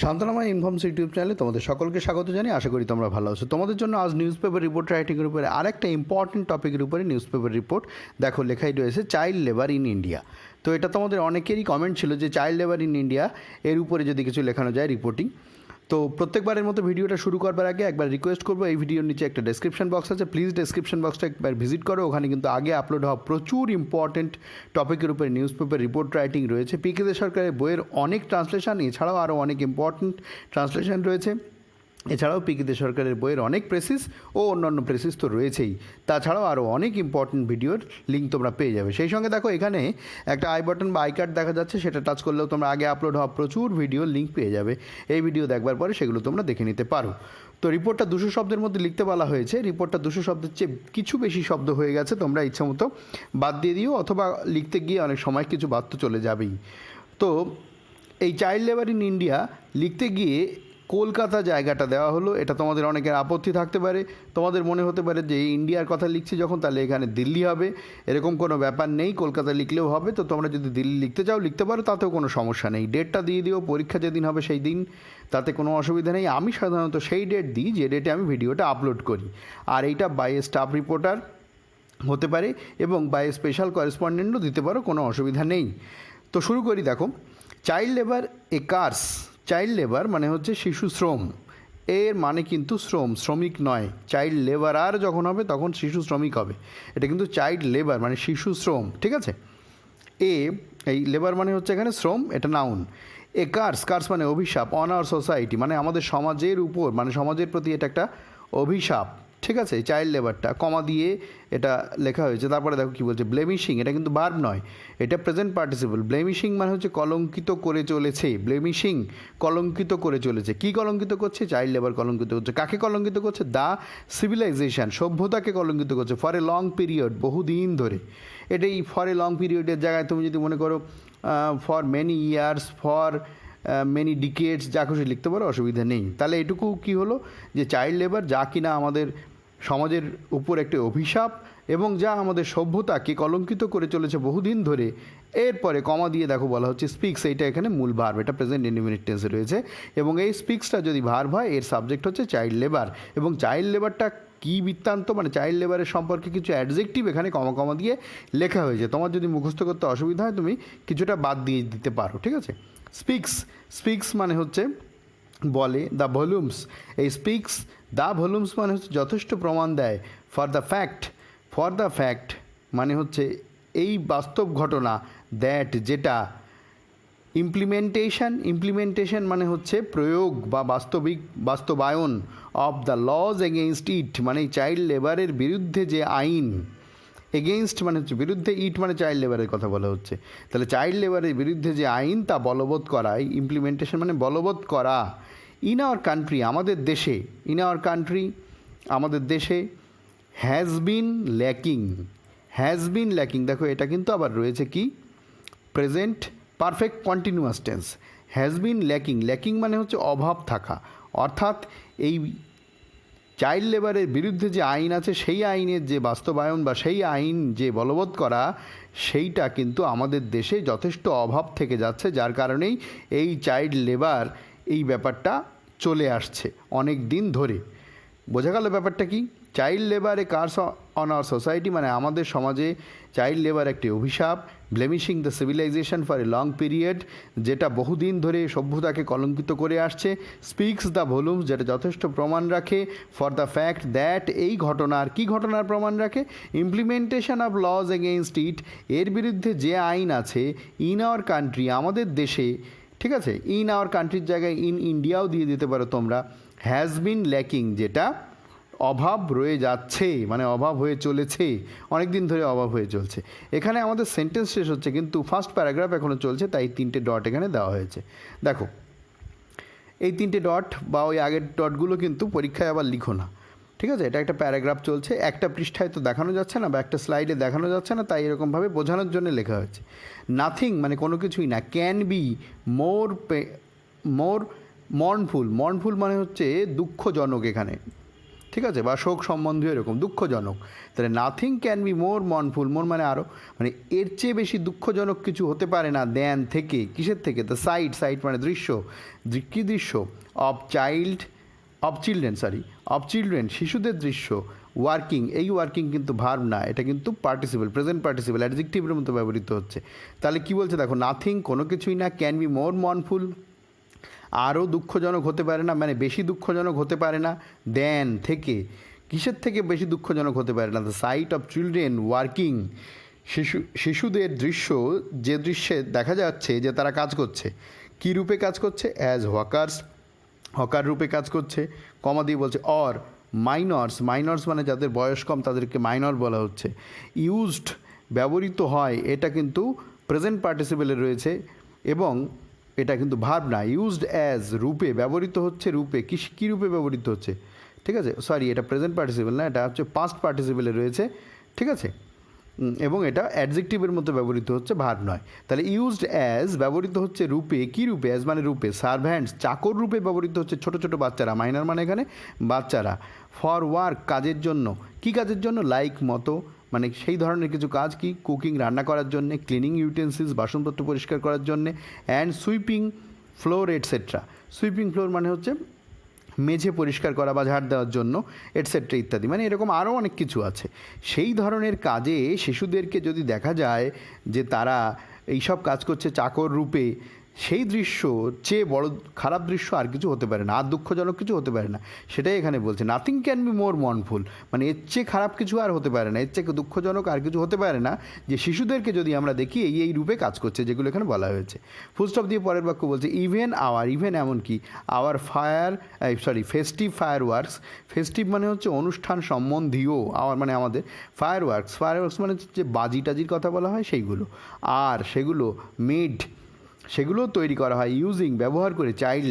শান্তনাময় informs YouTube চ্যানেলে তোমাদের সকলকে স্বাগত জানিয়ে আশা করি তোমরা ভালো আছো। তোমাদের জন্য আজ নিউজ পেপার রিপোর্ট রাইটিংয়ের উপরে আরেকটা ইম্পর্টেন্ট টপিকের উপরে নিউজ পেপার রিপোর্ট। দেখো লেখাই রয়েছে চাইল্ড লেবার ইন ইন্ডিয়া। তো এটা তোমাদের অনেকেরই কমেন্ট ছিল যে চাইল্ড লেবার ইন ইন্ডিয়া এর উপরে যদি কিছু লেখানো যায় রিপোর্টিং। তো প্রত্যেকবারের মতো ভিডিওটা শুরু করবার আগে একবার রিকোয়েস্ট করবো, এই ভিডিওর নিচে একটা ডেসক্রিপশন বক্স আছে, প্লিজ ডেসক্রিপশন বক্সটা একবার ভিজিট করো। ওখানে কিন্তু আগে আপলোড হওয়া প্রচুর ইম্পর্টেন্ট টপিকের উপরে নিউজ পেপার রিপোর্ট রাইটিং রয়েছে। পিকে সরকারের বইয়ের অনেক ট্রান্সলেশন, এছাড়াও আরও অনেক ইম্পর্টেন্ট ট্রান্সলেশন রয়েছে। এছাড়াও পিকে সরকারের বইয়ের অনেক প্রেসিস ও অন্যান্য প্রেসিস তো রয়েছেই, তাছাড়াও আরও অনেক ইম্পর্টেন্ট ভিডিওর লিঙ্ক তোমরা পেয়ে যাবে। সেই সঙ্গে দেখো এখানে একটা আই বাটন বা আই কার্ড দেখা যাচ্ছে, সেটা টাচ করলেও তোমরা আগে আপলোড হওয়া প্রচুর ভিডিওর লিঙ্ক পেয়ে যাবে। এই ভিডিও দেখবার পরে সেগুলো তোমরা দেখে নিতে পারো। তো রিপোর্টটা 200 শব্দের মধ্যে লিখতে বলা হয়েছে। রিপোর্টটা 200 শব্দের চেয়ে কিছু বেশি শব্দ হয়ে গেছে, তোমরা ইচ্ছা মতো বাদ দিয়ে দিও, অথবা লিখতে গিয়ে অনেক সময় কিছু বাদ তো চলে যাবেই। তো এই চাইল্ড লেবার ইন ইন্ডিয়া লিখতে গিয়ে কলকাতা জায়গাটা দেওয়া হলো। এটা তোমাদের অনেকের আপত্তি থাকতে পারে, তোমাদের মনে হতে পারে যে ইন্ডিয়ার কথা লিখছি যখন, তাহলে এখানে দিল্লি হবে। এরকম কোনো ব্যাপার নেই, কলকাতা লিখলেও হবে। তো তোমরা যদি দিল্লি লিখতে চাও লিখতে পারো, তাতেও কোনো সমস্যা নেই। ডেটটা দিয়ে দিও, পরীক্ষা যেদিন হবে সেই দিন, তাতে কোনো অসুবিধা নেই। আমি সাধারণত সেই ডেট দিই যে ডেটে আমি ভিডিওটা আপলোড করি। আর এইটা বাই স্টাফ রিপোর্টার হতে পারে এবং বাই স্পেশাল করেসপন্ডেন্টও দিতে পারো, কোনো অসুবিধা নেই। তো শুরু করি। দেখো, child labour a curse. Child labour মানে হচ্ছে শিশু শ্রম। এর মানে কিন্তু শ্রমিক নয়। চাইল্ড লেবারার যখন হবে তখন শিশু শ্রমিক হবে। এটা কিন্তু চাইল্ড লেবার মানে শিশু শ্রম, ঠিক আছে। এই লেবার মানে হচ্ছে এখানে শ্রম, এটা নাউন। এ কার্স মানে অভিশাপ। অন আওয়ার সোসাইটি মানে আমাদের সমাজের উপর, মানে সমাজের প্রতি এটা একটা অভিশাপ, ঠিক আছে। চাইল্ড লেবারটা কমা দিয়ে এটা লেখা হয়েছে। তারপরে দেখো কী বলছে, ব্লেমিশিং। এটা কিন্তু ভার্ব নয়, এটা প্রেজেন্ট পার্টিসিপল। ব্লেমিশিং মানে হচ্ছে কলঙ্কিত করে চলেছে। ব্লেমিশিং কলঙ্কিত করে চলেছে। কি কলঙ্কিত করছে? চাইল্ড লেবার কলঙ্কিত করছে। কাকে কলঙ্কিত করছে? দ্য সিভিলাইজেশন, সভ্যতাকে কলঙ্কিত করছে। ফর এ লং পিরিয়ড, বহুদিন ধরে। এটাই ফর এ লং পিরিয়ডের জায়গায় তুমি যদি মনে করো for many years, for many ডিকেডস, যা খুশি লিখতে পারো, অসুবিধা নেই। তাহলে এটুকু কি হলো যে চাইল্ড লেবার যা কিনা আমাদের সমাজের উপর একটি অভিশাপ এবং যা আমাদের সভ্যতাকে কলঙ্কিত করে চলেছে বহুদিন ধরে। এরপরে কমা দিয়ে দেখো বলা হচ্ছে স্পিক্স। এইটা এখানে মূল ভার্ব, এটা প্রেজেন্ট ইনডিফিনিট টেন্সে রয়েছে। এবং এই স্পিক্সটা যদি ভার্ব হয়, এর সাবজেক্ট হচ্ছে চাইল্ড লেবার। এবং চাইল্ড লেবারটা কী বৃত্তান্ত, মানে চাইল্ড লেবারের সম্পর্কে কিছু অ্যাডজেক্টিভ এখানে কমা কমা দিয়ে লেখা হয়েছে। তোমার যদি মুখস্থ করতে অসুবিধা হয় তুমি কিছুটা বাদ দিয়ে দিতে পারো, ঠিক আছে। স্পিক্স মানে হচ্ছে বলে। দ্য ভলিউমস, এই স্পিক্স দ্য ভলিউমস মানে হচ্ছে যথেষ্ট প্রমাণ দেয়। ফর দ্য ফ্যাক্ট মানে হচ্ছে এই বাস্তব ঘটনা। দ্যাট যেটা। ইমপ্লিমেন্টেশন মানে হচ্ছে প্রয়োগ বা বাস্তবায়ন। Of the laws against it মানে চাইল্ড লেবারের বিরুদ্ধে যে আইন। এগেইনস্ট মানে হচ্ছে বিরুদ্ধে, ইট মানে চাইল্ড লেবারের কথা বলা হচ্ছে। তাহলে চাইল্ড লেবারের বিরুদ্ধে যে আইন তা বলবৎ করা। ইমপ্লিমেন্টেশন মানে বলবৎ করা। ইন আওয়ার কান্ট্রি আমাদের দেশে, আমাদের দেশে হ্যাজ বিন ল্যাকিং। দেখো এটা কিন্তু আবার রয়েছে কি, present perfect continuous tense. Has been lacking মানে হচ্ছে অভাব থাকা। অর্থাৎ এই চাইল্ড লেবারের বিরুদ্ধে যে আইন আছে, সেই আইনের যে বাস্তবায়ন বা সেই আইন যে বলবৎ করা, সেইটা কিন্তু আমাদের দেশে যথেষ্ট অভাব থেকে যাচ্ছে, যার কারণেই এই চাইল্ড লেবার এই ব্যাপারটা চলে আসছে অনেক দিন ধরে। বোঝা গেল ব্যাপারটা কি? Child labour a curse on our society মানে আমাদের সমাজে চাইল্ড লেবার একটি অভিশাপ। Blemishing the civilisation for a long period, যেটা বহুদিন ধরে সভ্যতাকে কলঙ্কিত করে আসছে। স্পিক্স দ্য ভলিউমস, যেটা যথেষ্ট প্রমাণ রাখে। ফর দ্য ফ্যাক্ট দ্যাট, এই ঘটনার, কি ঘটনার প্রমাণ রাখে? Implementation of laws against it, এর বিরুদ্ধে যে আইন আছে। ইন আওয়ার কান্ট্রি আমাদের দেশে, ঠিক আছে। ইন আওয়ার কান্ট্রির জায়গায় ইন ইন্ডিয়াও দিয়ে দিতে পারো তোমরা। হ্যাজ বিন ল্যাকিং যেটা অভাব রয়ে যাচ্ছে, মানে অভাব হয়ে চলেছে, অনেক দিন ধরে অভাব হয়ে চলছে। এখানে আমাদের সেন্টেন্স শেষ হচ্ছে কিন্তু ফার্স্ট প্যারাগ্রাফ এখনও চলছে, তাই 3টে ডট এখানে দেওয়া হয়েছে। দেখো এই 3টে ডট বা ওই আগের ডটগুলো কিন্তু পরীক্ষায় আবার লিখো না, ঠিক আছে। এটা একটা প্যারাগ্রাফ চলছে, একটা পৃষ্ঠায় তো দেখানো যাচ্ছে না বা একটা স্লাইডে দেখানো যাচ্ছে না, তাই এরকমভাবে বোঝানোর জন্য লেখা হয়েছে। নাথিং মানে কোনো কিছুই না। ক্যান বি মোর মর্নফুল মানে হচ্ছে দুঃখজনক। এখানে ঠিক আছে, বা শোক সম্বন্ধীয় এরকম দুঃখজনক। তাহলে নাথিং ক্যান বি মোর মর্নফুল, মোর মানে আরও, মানে এর চেয়ে বেশি দুঃখজনক কিছু হতে পারে না দেন থেকে, কিসের থেকে, দ্য সাইট, সাইট মানে দৃশ্য, কী দৃশ্য, অফ চিলড্রেন শিশুদের দৃশ্য, ওয়ার্কিং, এই ওয়ার্কিং কিন্তু ভার্ব না, এটা কিন্তু পার্টিসিপল, প্রেজেন্ট পার্টিসিপল, অ্যাডজেক্টিভের মতো ব্যবহৃত হচ্ছে। তাহলে কী বলছে দেখো, নাথিং কোনো কিছুই না, ক্যান বি মোর মর্নফুল আরও দুঃখজনক হতে পারে না, মানে বেশি দুঃখজনক হতে পারে না দেন থেকে, কিসের থেকে বেশি দুঃখজনক হতে পারে না, the sight of children working, শিশুদের দৃশ্য, যে দৃশ্যে দেখা যাচ্ছে যে তারা কাজ করছে, কী রূপে কাজ করছে, অ্যাজ ওয়ার্কার্স, হকার রূপে কাজ করছে, কমা দিয়ে বলছে অর মাইনর্স মানে যাদের বয়স কম তাদেরকে মাইনর বলা হচ্ছে, ইউজড ব্যবহৃত হয়, এটা কিন্তু প্রেজেন্ট পার্টিসিপেলে রয়েছে এবং এটা কিন্তু ভার্ব না, ইউজড অ্যাজ রূপে ব্যবহৃত হচ্ছে, রূপে কী রূপে ব্যবহৃত হচ্ছে, ঠিক আছে, সরি এটা প্রেজেন্ট পার্টিসিপেল না, এটা হচ্ছে পাস্ট পার্টিসিপেলে রয়েছে, ঠিক আছে, এবং এটা অ্যাডজেক্টিভের মতো ব্যবহৃত হচ্ছে, ভার্ব নয়। তাহলে ইউজড অ্যাজ ব্যবহৃত হচ্ছে রূপে, কী রূপে, অ্যাজ মানে রূপে, সার্ভ্যান্টস চাকর রূপে ব্যবহৃত হচ্ছে ছোটো ছোটো বাচ্চারা, মাইনার মানে এখানে বাচ্চারা, ফর ওয়ার্ক কাজের জন্য, কী কাজের জন্য, লাইক মতো, মানে সেই ধরনের কিছু কাজ, কি কুকিং রান্না করার জন্যে, ক্লিনিং ইউটেন্সিলস বাসনপত্র পরিষ্কার করার জন্যে, and sweeping floor etcetera, sweeping floor মানে হচ্ছে মেঝে পরিষ্কার করা বা ঝাড় দেওয়ার জন্য, এটসেট্রা ইত্যাদি, মানে এরকম আরও অনেক কিছু আছে। সেই ধরনের কাজে শিশুদেরকে যদি দেখা যায় যে তারা এইসব কাজ করছে চাকর রূপে, সেই দৃশ্য চেয়ে বড় খারাপ দৃশ্য আর কিছু হতে পারে না, আর দুঃখজনক কিছু হতে পারে না, সেটাই এখানে বলছে, নাথিং ক্যান বি মোর মর্নফুল, মানে এর চেয়ে খারাপ কিছু আর হতে পারে না, এর চেয়ে দুঃখজনক আর কিছু হতে পারে না, যে শিশুদেরকে যদি আমরা দেখি এই রূপে কাজ করছে যেগুলো এখানে বলা হয়েছে। ফুলস্টপ দিয়ে পরের বাক্য বলছে, ইভেন এমনকি ফেস্টিভ ফায়ার ওয়ার্কস, ফেস্টিভ মানে হচ্ছে অনুষ্ঠান সম্বন্ধীয়, মানে আমাদের ফায়ার ওয়ার্কস মানে হচ্ছে যে বাজি টাজির কথা বলা হয় সেইগুলো, আর সেগুলো সেগুলো তৈরি করা হয় ইউজিং ব্যবহার করে চাইল্ড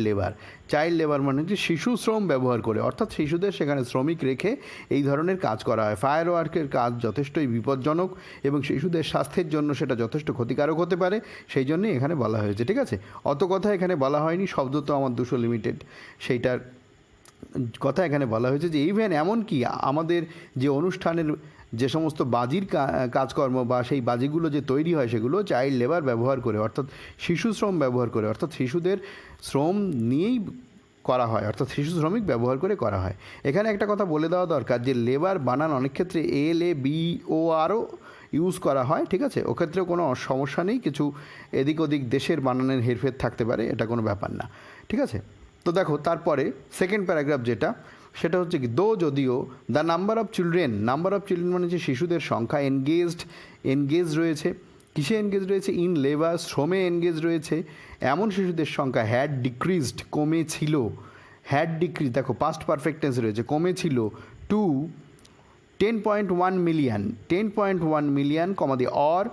লেবার মানে হচ্ছে শিশু শ্রম ব্যবহার করে, অর্থাৎ শিশুদের সেখানে শ্রমিক রেখে এই ধরনের কাজ করা হয়। ফায়ার ওয়ার্কের কাজ যথেষ্টই বিপজ্জনক এবং শিশুদের স্বাস্থ্যের জন্য সেটা যথেষ্ট ক্ষতিকারক হতে পারে, সেই জন্যই এখানে বলা হয়েছে, ঠিক আছে। অত কথা এখানে বলা হয়নি, শব্দ তো আমার 200 লিমিটেড, সেইটার কথা এখানে বলা হয়েছে যে ইভেন এমনকি আমাদের যে অনুষ্ঠানের যে সমস্ত বাজির কাজকর্ম বা সেই বাজিগুলো যে তৈরি হয় সেগুলো চাইল্ড লেবার ব্যবহার করে, অর্থাৎ শিশু শ্রম ব্যবহার করে, অর্থাৎ শিশুদের শ্রম নিয়েই করা হয়, অর্থাৎ শিশু শ্রমিক ব্যবহার করে করা হয়। এখানে একটা কথা বলে দেওয়া দরকার যে লেবার বানান অনেক ক্ষেত্রে LABORও ইউজ করা হয়, ঠিক আছে, ওক্ষেত্রেও কোনো সমস্যা নেই, কিছু এদিক ওদিক দেশের বানানের হেরফের থাকতে পারে, এটা কোনো ব্যাপার না, ঠিক আছে। তো দেখো তারপরে সেকেন্ড প্যারাগ্রাফ যেটা, সেটা হচ্ছে কি, যদিও দ্য নাম্বার অফ চিলড্রেন মানে যে শিশুদের সংখ্যা এনগেজ রয়েছে, কিসে এনগেজ রয়েছে, ইন লেবার শ্রমে এনগেজ রয়েছে, এমন শিশুদের সংখ্যা কমেছিল, দেখো পাস্ট পারফেক্ট টেন্স রয়েছে, কমেছিল টু 10.1 মিলিয়ন কমা দিয়ে অর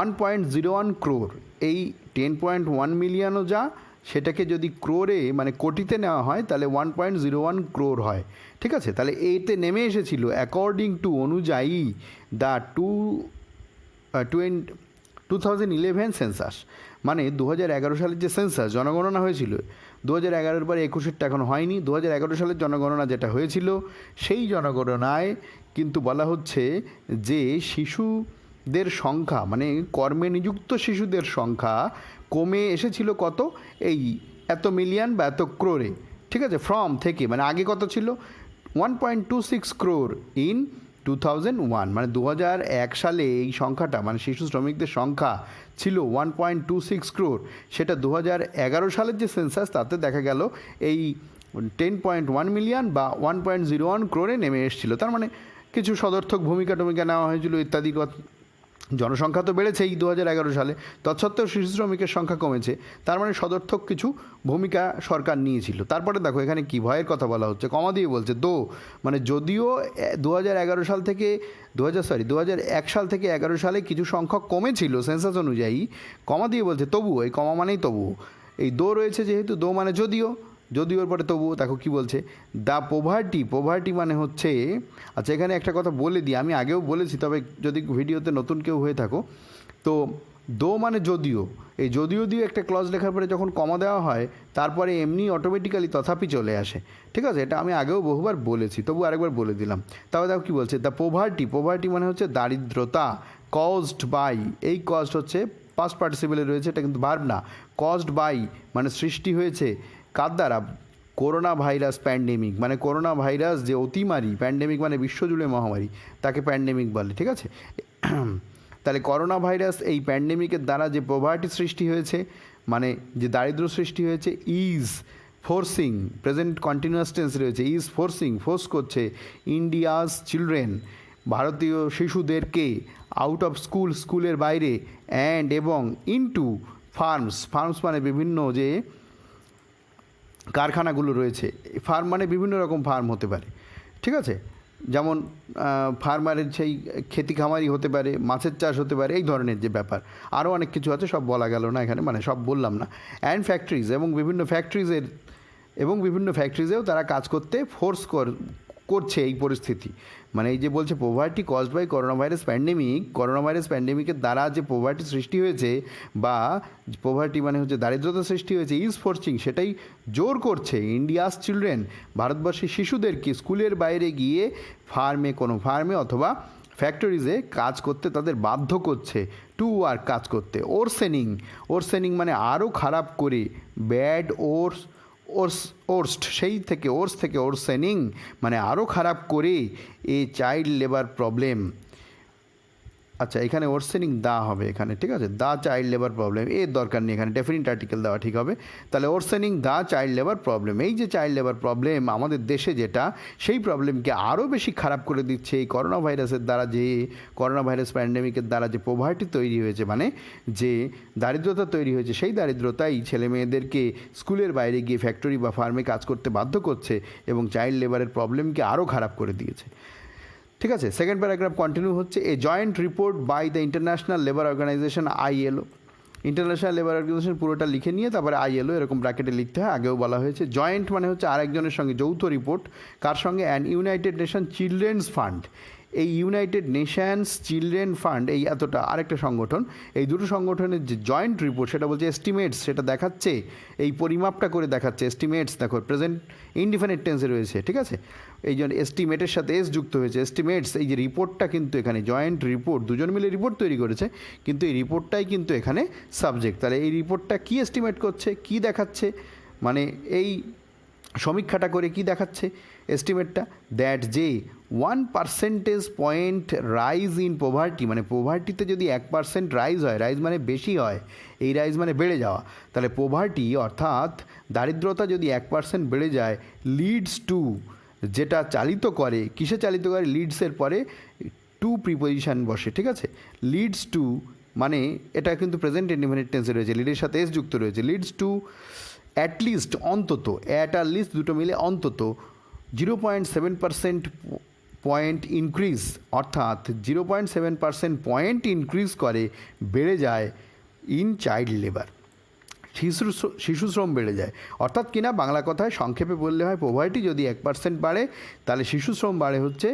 1.01 ক্রোর, এই 10.1 মিলিয়নও যা, সেটাকে যদি ক্রোরে মানে কোটিতে নেওয়া হয় তাহলে 1.01 ক্রোর হয়, ঠিক আছে। তাহলে এইতে নেমে এসেছিল অ্যাকর্ডিং টু অনুযায়ী দ্য 2011 সেন্সাস, মানে 2011 সালের যে সেন্সাস জনগণনা হয়েছিল, 2011 পরে 21-এরটা এখন হয়নি, 2011 সালের জনগণনা যেটা হয়েছিল সেই জনগণনায় কিন্তু বলা হচ্ছে যে শিশুদের সংখ্যা, মানে কর্মে নিযুক্ত শিশুদের সংখ্যা কমে এসেছিল কত, এই এত মিলিয়ন বা এত ক্রোরে, ঠিক আছে, ফ্রম থেকে, মানে আগে কত ছিল 1.26 ক্রোর ইন 2001, মানে 2001 সালে এই সংখ্যাটা, মানে শিশু শ্রমিকদের সংখ্যা ছিল 1.26 ক্রোর, সেটা 2011 সালের যে সেন্সাস তাতে দেখা গেল এই 10.1 মিলিয়ন বা 1.01 ক্রোরে নেমে এসেছিল। তার মানে কিছু সদর্থক ভূমিকা নেওয়া হয়েছিল ইত্যাদি, জনসংখ্যা তো বেড়েছেই 2011 সালে, তৎসত্ত্বেও শিশু শ্রমিকের সংখ্যা কমেছে, তার মানে সদর্থক কিছু ভূমিকা সরকার নিয়েছিল। তারপরে দেখো এখানে কি ভয়ের কথা বলা হচ্ছে, কমা দিয়ে বলছে মানে যদিও 2001 সাল থেকে 2001 সাল থেকে 11 সালে কিছু সংখ্যক কমেছিল সেন্সাস অনুযায়ী, কমা দিয়ে বলছে তবুও, এই কমা মানেই তবুও, এই রয়েছে যেহেতু, মানে যদিওর পরে তবুও, দেখো কি বলছে, দ্য পোভার্টি মানে হচ্ছে, আচ্ছা এখানে একটা কথা বলে দিই, আমি আগেও বলেছি, তবে যদি ভিডিওতে নতুন কেউ হয়ে থাকো তো দো মানে যদিও, এই যদিও দিয়ে একটা ক্লজ লেখার পরে যখন কমা দেওয়া হয় তারপরে এমনি অটোমেটিক্যালি তথাপি চলে আসে, ঠিক আছে? এটা আমি আগেও বহুবার বলেছি, তবু আরেকবার বলে দিলাম। তারপরে দেখো কী বলছে, দ্য পোভার্টি মানে হচ্ছে দারিদ্রতা, কজড বাই, এই কজড হচ্ছে পাস্ট পার্টিসিপেলে রয়েছে, এটা কিন্তু ভার্ব না। কজড বাই মানে সৃষ্টি হয়েছে কার দ্বারা? করোনা ভাইরাস প্যান্ডেমিক, মানে করোনা ভাইরাস যে অতিমারি, প্যান্ডেমিক মানে বিশ্বজুড়ে মহামারী, তাকে প্যান্ডেমিক বলে, ঠিক আছে? তাহলে করোনা ভাইরাস এই প্যান্ডেমিকের দ্বারা যে পোভার্টি সৃষ্টি হয়েছে, মানে যে দারিদ্র সৃষ্টি হয়েছে, is forcing, present continuous tense রয়েছে, ইজ ফোর্সিং, ফোর্স করছে ইন্ডিয়াস চিলড্রেন, ভারতীয় শিশুদেরকে, আউট অফ স্কুল, স্কুলের বাইরে, অ্যান্ড এবং ইনটু ফার্মস, ফার্মস মানে বিভিন্ন যে কারখানাগুলো রয়েছে, ফার্ম মানে বিভিন্ন রকম ফার্ম হতে পারে, ঠিক আছে? যেমন ফার্মারের সেই খেতি খামারি হতে পারে, মাছের চাষ হতে পারে, এই ধরনের যে ব্যাপার আরও অনেক কিছু আছে, সব বলা গেল না এখানে, মানে সব বললাম না। অ্যান্ড ফ্যাক্টরিজ, এবং বিভিন্ন ফ্যাক্টরিজেও তারা কাজ করতে ফোর্স করছে এই পরিস্থিতি, মানে এই যে বলছে poverty caused by corona virus pandemic, corona virus প্যান্ডেমিকের দ্বারা যে পোভার্টি সৃষ্টি হয়েছে, বা পোভার্টি মানে হচ্ছে দারিদ্রতা সৃষ্টি হয়েছে, ইজ ফোর্সিং, সেটাই জোর করছে ইন্ডিয়াস চিলড্রেন, ভারতবর্ষের শিশুদেরকে স্কুলের বাইরে গিয়ে কোনো ফার্মে অথবা ফ্যাক্টরিজে কাজ করতে তাদের বাধ্য করছে, টু ওয়ার্ক, কাজ করতে। ওরসেনিং মানে আরও খারাপ করে, ব্যাড ওর্স্ট, সেই থেকে ওরসেনিং মানে আরও খারাপ করে এ চাইল্ড লেবার প্রবলেম। আচ্ছা, এখানে ওরসেনিং দা হবে এখানে, ঠিক আছে? দা চাইল্ড লেবার প্রবলেম, এর দরকার নেই এখানে, ডেফিনিট আর্টিকেল দেওয়া ঠিক হবে। তাহলে ওরসেনিং দা চাইল্ড লেবার প্রবলেম, এই যে চাইল্ড লেবার প্রবলেম আমাদের দেশে যেটা, সেই প্রবলেমকে আরও বেশি খারাপ করে দিচ্ছে এই করোনা ভাইরাসের দ্বারা, যে করোনা ভাইরাস প্যান্ডেমিকের দ্বারা যে পোভার্টি তৈরি হয়েছে, মানে যে দারিদ্রতা তৈরি হয়েছে, সেই দারিদ্রতাই ছেলে মেয়েদেরকে স্কুলের বাইরে গিয়ে ফ্যাক্টরি বা ফার্মে কাজ করতে বাধ্য করছে, এবং চাইল্ড লেবারের প্রবলেমকে আরও খারাপ করে দিয়েছে, ঠিক আছে? সেকেন্ড প্যারাগ্রাফ কন্টিনিউ হচ্ছে, a joint report by the international labour organisation ILO, international labour organisation পুরোটা লিখে নিয়ে তারপরে আইএলও এরকম ব্র্যাকেটে লিখতে হয়, আগেও বলা হয়েছে। জয়েন্ট মানে হচ্ছে আরেকজনের সঙ্গে, যৌথ রিপোর্ট, কার সঙ্গে? And United nation children's fund, এই ইউনাইটেড নেশনস চিলড্রেন ফান্ড, এই এতটা আরেকটা সংগঠন, এই দুটো সংগঠনের যে জয়েন্ট রিপোর্ট, সেটা বলছে এস্টিমেটস, সেটা দেখাচ্ছে, এই পরিমাপটা করে দেখাচ্ছে, এস্টিমেটস, দেখো প্রেজেন্ট ইনডিফিনিট টেন্সে রয়েছে, ঠিক আছে? এই জন্য এস্টিমেটের সাথে এস যুক্ত হয়েছে, এস্টিমেটস, এই যে রিপোর্টটা কিন্তু এখানে জয়েন্ট রিপোর্ট, দুজন মিলে রিপোর্ট তৈরি করেছে, কিন্তু এই রিপোর্টটাই কিন্তু এখানে সাবজেক্ট। তাহলে এই রিপোর্টটা কী এস্টিমেট করছে, কী দেখাচ্ছে, মানে এই সমীক্ষাটা করে কি দেখাচ্ছে এস্টিমেটটা? দ্যাট যে 1% রাইজ ইন পোভার্টি, মানে পোভার্টিতে যদি 1% রাইজ হয়, রাইজ মানে বেশি হয়, এই রাইজ মানে বেড়ে যাওয়া, তাহলে পোভার্টি অর্থাৎ দারিদ্রতা যদি 1% বেড়ে যায়, লিডস টু, যেটা চালিত করে, কিসে চালিত করে? লিডসের পরে টু প্রিপোজিশন বসে, ঠিক আছে? লিডস টু মানে এটা কিন্তু প্রেজেন্ট ইনডিফিনিট টেন্সে রয়েছে, লিডের সাথে এস যুক্ত রয়েছে, লিডস টু অ্যাটলিস্ট, অন্তত, অ্যাট আর লিস্ট দুটো মিলে অন্তত 0.7% পয়েন্ট ইনক্রিজ, অর্থাৎ 0.7% পয়েন্ট ইনক্রিজ করে, বেড়ে যায় ইন চাইল্ড লেবার, শিশু শ্রম বেড়ে যায়। অর্থাৎ কিনা বাংলা কথায় সংক্ষেপে বললে হয়, পোভার্টি যদি 1% বাড়ে, তাহলে শিশু শ্রম বাড়ে হচ্ছে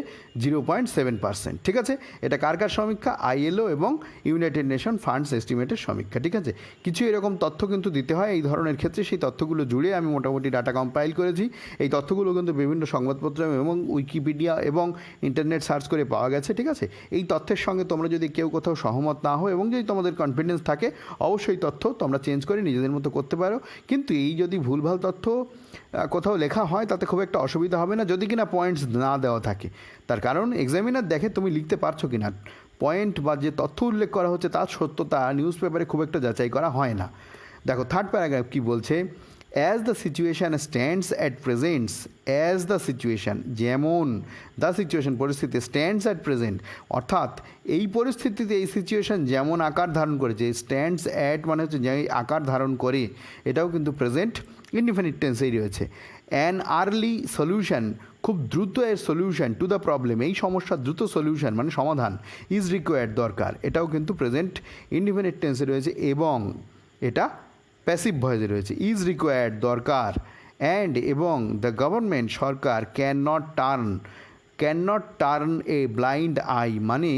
0.7%, ঠিক আছে? এটা কার কার সমীক্ষা? আইএলও এবং ইউনাইটেড নেশন ফান্ডস এস্টিমেটের সমীক্ষা, ঠিক আছে? কিছু এরকম তথ্য কিন্তু দিতে হয় এই ধরনের ক্ষেত্রে, সেই তথ্যগুলো জুড়ে আমি মোটামুটি ডাটা কম্পাইল করেছি। এই তথ্যগুলো কিন্তু বিভিন্ন সংবাদপত্র এবং উইকিপিডিয়া এবং ইন্টারনেট সার্চ করে পাওয়া গেছে, ঠিক আছে? এই তথ্যের সঙ্গে তোমরা যদি কেউ কোথাও সহমত না হও, এবং যদি তোমাদের কনফিডেন্স থাকে, অবশ্যই তথ্য তোমরা চেঞ্জ করে নিজেদের মতো করতে পারো, কিন্তু এই যদি ভুলভাল তথ্য কোথাও লেখা হয় তাতে খুব একটা অসুবিধা হবে না, যদি কিনা পয়েন্টস না দেওয়া থাকে। তার কারণ এক্সামিনার দেখে তুমি লিখতে পারছো কিনা, পয়েন্ট বা যে তথ্য উল্লেখ করা হচ্ছে তার সত্যতা নিউজ পেপারে খুব একটা যাচাই করা হয় না। দেখো থার্ড প্যারাগ্রাফ কী বলছে, as the situation stands at presents, as the situation, যেমন দ্য সিচুয়েশান পরিস্থিতি, স্ট্যান্ডস অ্যাট প্রেজেন্ট অর্থাৎ এই পরিস্থিতিতে, এই সিচুয়েশান যেমন আকার ধারণ করেছে, স্ট্যান্ডস অ্যাট মানে হচ্ছে যে আকার ধারণ করে, এটাও কিন্তু প্রেজেন্ট ইনডিফিনিট টেন্সেই রয়েছে। অ্যান আর্লি সলিউশন, খুব দ্রুত এর সলিউশন টু দ্য প্রবলেম, এই সমস্যার দ্রুত সলিউশন মানে সমাধান, ইজ রিকোয়ার্ড, দরকার, এটাও কিন্তু প্রেজেন্ট ইনডিফিনিট টেন্সে রয়েছে, এবং এটা প্যাসিভ ভয়েসে রয়েছে, ইজ রিকোয়ার্ড, দরকার, অ্যান্ড এবং the government, Sarkar, can not turn a blind I, মানে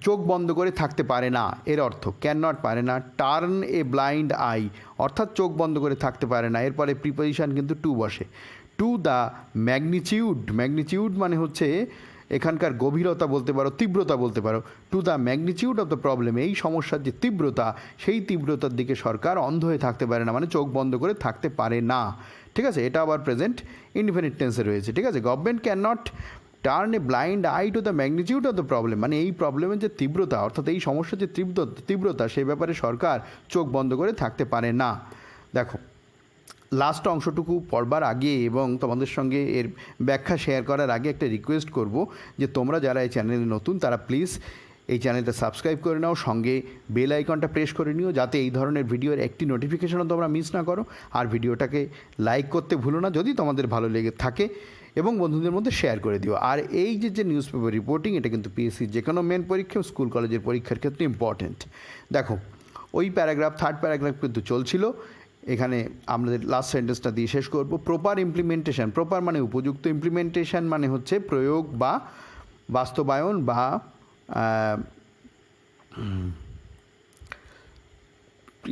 চোখ বন্ধ করে থাকতে পারে না, এর অর্থ ক্যান নট পারে না, টার্ন এ ব্লাইন্ড আই অর্থাৎ চোখ বন্ধ করে থাকতে পারে না, এরপরে প্রিপোজিশন কিন্তু টু বসে। টু দ্য ম্যাগনিচিউড, ম্যাগনিচিউড মানে হচ্ছে এখানকার গভীরতা বলতে পারো, তীব্রতা বলতে পারো। To the magnitude of the problem, এই সমস্যার যে তীব্রতা, সেই তীব্রতার দিকে সরকার অন্ধ হয়ে থাকতে পারে না, মানে চোখ বন্ধ করে থাকতে পারে না। ঠিক আছে, এটা আবার প্রেজেন্ট ইনডিফিনিট টেন্সে রয়েছে। ঠিক আছে, government can not turn a blind I to the magnitude of the problem, মানে এই প্রবলেমের যে তীব্রতা অর্থাৎ এই সমস্যার যে তীব্রতা সেই ব্যাপারে সরকার চোখ বন্ধ করে থাকতে পারে না। দেখো, লাস্ট অংশটুকু পড়বার আগে এবং তোমাদের সঙ্গে এর ব্যাখ্যা শেয়ার করার আগে একটা রিকোয়েস্ট করব যে তোমরা যারা এই চ্যানেলে নতুন তারা প্লিজ এই চ্যানেলটা সাবস্ক্রাইব করে নাও, সঙ্গে বেল আইকনটা প্রেস করে নিও যাতে এই ধরনের ভিডিওর একটি নোটিফিকেশনও তোমরা মিস না করো। আর ভিডিওটাকে লাইক করতে ভুলো না যদি তোমাদের ভালো লেগে থাকে, এবং বন্ধুদের মধ্যে শেয়ার করে দিও। আর এই যে নিউজ পেপার রিপোর্টিং, এটা কিন্তু পিএসসির যে কোনো মেন পরীক্ষা, স্কুল কলেজের পরীক্ষার ক্ষেত্রে ইম্পর্টেন্ট। দেখো, ওই প্যারাগ্রাফ, থার্ড প্যারাগ্রাফ কিন্তু চলছিল, এখানে আমাদের লাস্ট সেন্টেন্সটা দিয়ে শেষ করব। প্রপার ইমপ্লিমেন্টেশন, প্রপার মানে উপযুক্ত, ইমপ্লিমেন্টেশন মানে হচ্ছে প্রয়োগ বা বাস্তবায়ন বা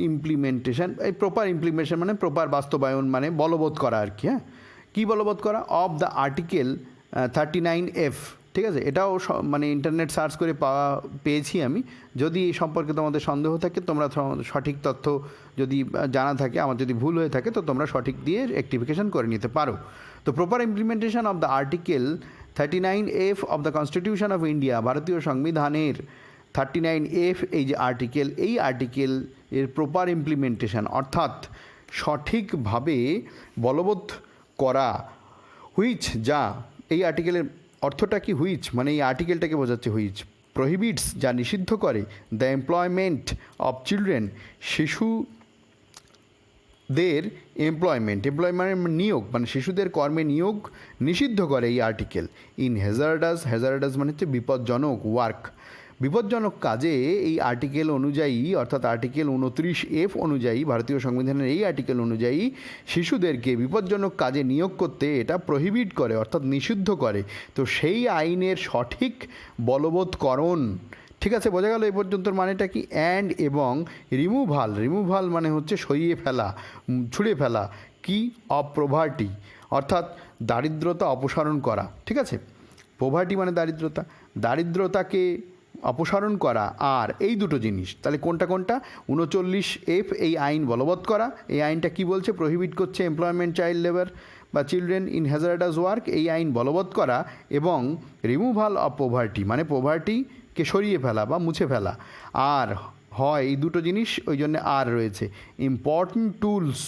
ইমপ্লিমেন্টেশন, এই প্রপার ইমপ্লিমেন্টেশন মানে প্রপার বাস্তবায়ন মানে বলবৎ করা আর কি। হ্যাঁ, কী বলবৎ করা? Of the article 39F। ঠিক আছে, এটাও মানে ইন্টারনেট সার্চ করে পেয়েছি আমি। যদি এই সম্পর্কে তোমাদের সন্দেহ থাকে, তোমরা সঠিক তথ্য যদি জানা থাকে, আমার যদি ভুল হয়ে থাকে তো তোমরা সঠিক দিয়ে রেকটিফিকেশন করে নিতে পারো। তো proper implementation of the article 39F of the constitution of India, ভারতীয় সংবিধানের 39F এই যে আর্টিকেল, এই আর্টিকেল এর প্রপার ইমপ্লিমেন্টেশন অর্থাৎ সঠিকভাবে বলবৎ করা, হুইচ যা, এই আর্টিকেলের অর্থটা কি? হুইচ মানে এই আর্টিকেলটাকে বোঝাচ্ছে, হুইচ প্রহিবিটস যা নিষিদ্ধ করে, দ্য এমপ্লয়মেন্ট অফ চিলড্রেন শিশুদের এমপ্লয়মেন্ট নিয়োগ মানে শিশুদের কর্মে নিয়োগ নিষিদ্ধ করে এই আর্টিকেল। ইন হ্যাজার্ডাস মানে হচ্ছে বিপজ্জনক, ওয়ার্ক বিপজ্জনক কাজে এই আর্টিকেল অনুযায়ী অর্থাৎ আর্টিকেল 29F অনুযায়ী, ভারতীয় সংবিধানের এই আর্টিকেল অনুযায়ী শিশুদেরকে বিপজ্জনক কাজে নিয়োগ করতে এটা প্রহিবিট করে অর্থাৎ নিষিদ্ধ করে। তো সেই আইনের সঠিক বলবৎকরণ। ঠিক আছে, বোঝা গেল এই পর্যন্তর মানেটা কি? অ্যান্ড এবং রিমুভাল মানে হচ্ছে সরিয়ে ফেলা, ছুঁড়ে ফেলা, কি? অফ প্রভার্টি অর্থাৎ দারিদ্রতা অপসারণ করা। ঠিক আছে, প্রভার্টি মানে দারিদ্রতাকে অপসারণ করা। আর এই দুটো জিনিস তাহলে কোনটা 39F এই আইন বলবৎ করা। এই আইনটা কি বলছে? প্রহিবিট করছে এমপ্লয়মেন্ট চাইল্ড লেবার বা চিলড্রেন ইন হ্যাজার্ডাস ওয়ার্ক, এই আইন বলবৎ করা। এবং রিমুভাল অফ পোভার্টি মানে পোভার্টিকে সরিয়ে ফেলা বা মুছে ফেলা। আর হয় এই দুটো জিনিস, ওই জন্য আর রয়েছে ইম্পর্ট্যান্ট টুলস,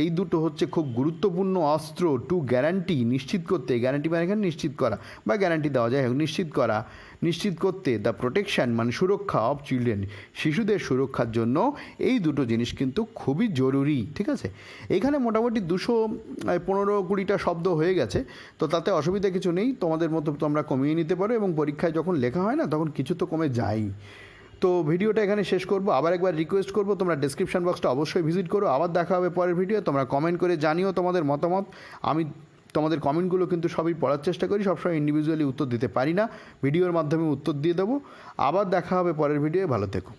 এই দুটো হচ্ছে খুব গুরুত্বপূর্ণ অস্ত্র, টু গ্যারান্টি নিশ্চিত করতে, গ্যারান্টি মানে এখানে নিশ্চিত করা বা গ্যারান্টি দেওয়া যায় হোক, নিশ্চিত করতে দ্য প্রোটেকশান মানে সুরক্ষা অফ চিলড্রেন শিশুদের সুরক্ষার জন্য এই দুটো জিনিস কিন্তু খুবই জরুরি। ঠিক আছে, এইখানে মোটামুটি 215-20টা শব্দ হয়ে গেছে, তো তাতে অসুবিধা কিছু নেই, তোমাদের মতো তোমরা কমিয়ে নিতে পারো, এবং পরীক্ষায় যখন লেখা হয় না তখন কিছু তো কমে যায়। তো ভিডিওটা এখানে শেষ করব। আবার একবার রিকোয়েস্ট করব তোমরা ডেসক্রিপশন বক্সটা অবশ্যই ভিজিট করো। আবার দেখা হবে পরের ভিডিও। তোমরা কমেন্ট করে জানিও তোমাদের মতামত। আমি তোমাদের কমেন্টগুলো কিন্তু সবই পড়ার চেষ্টা করি, সবসময় ইন্ডিভিজুয়ালি উত্তর দিতে পারি না, ভিডিওর মাধ্যমে উত্তর দিয়ে দেবো। আবার দেখা হবে পরের ভিডিওয়ে, ভালো থেকো।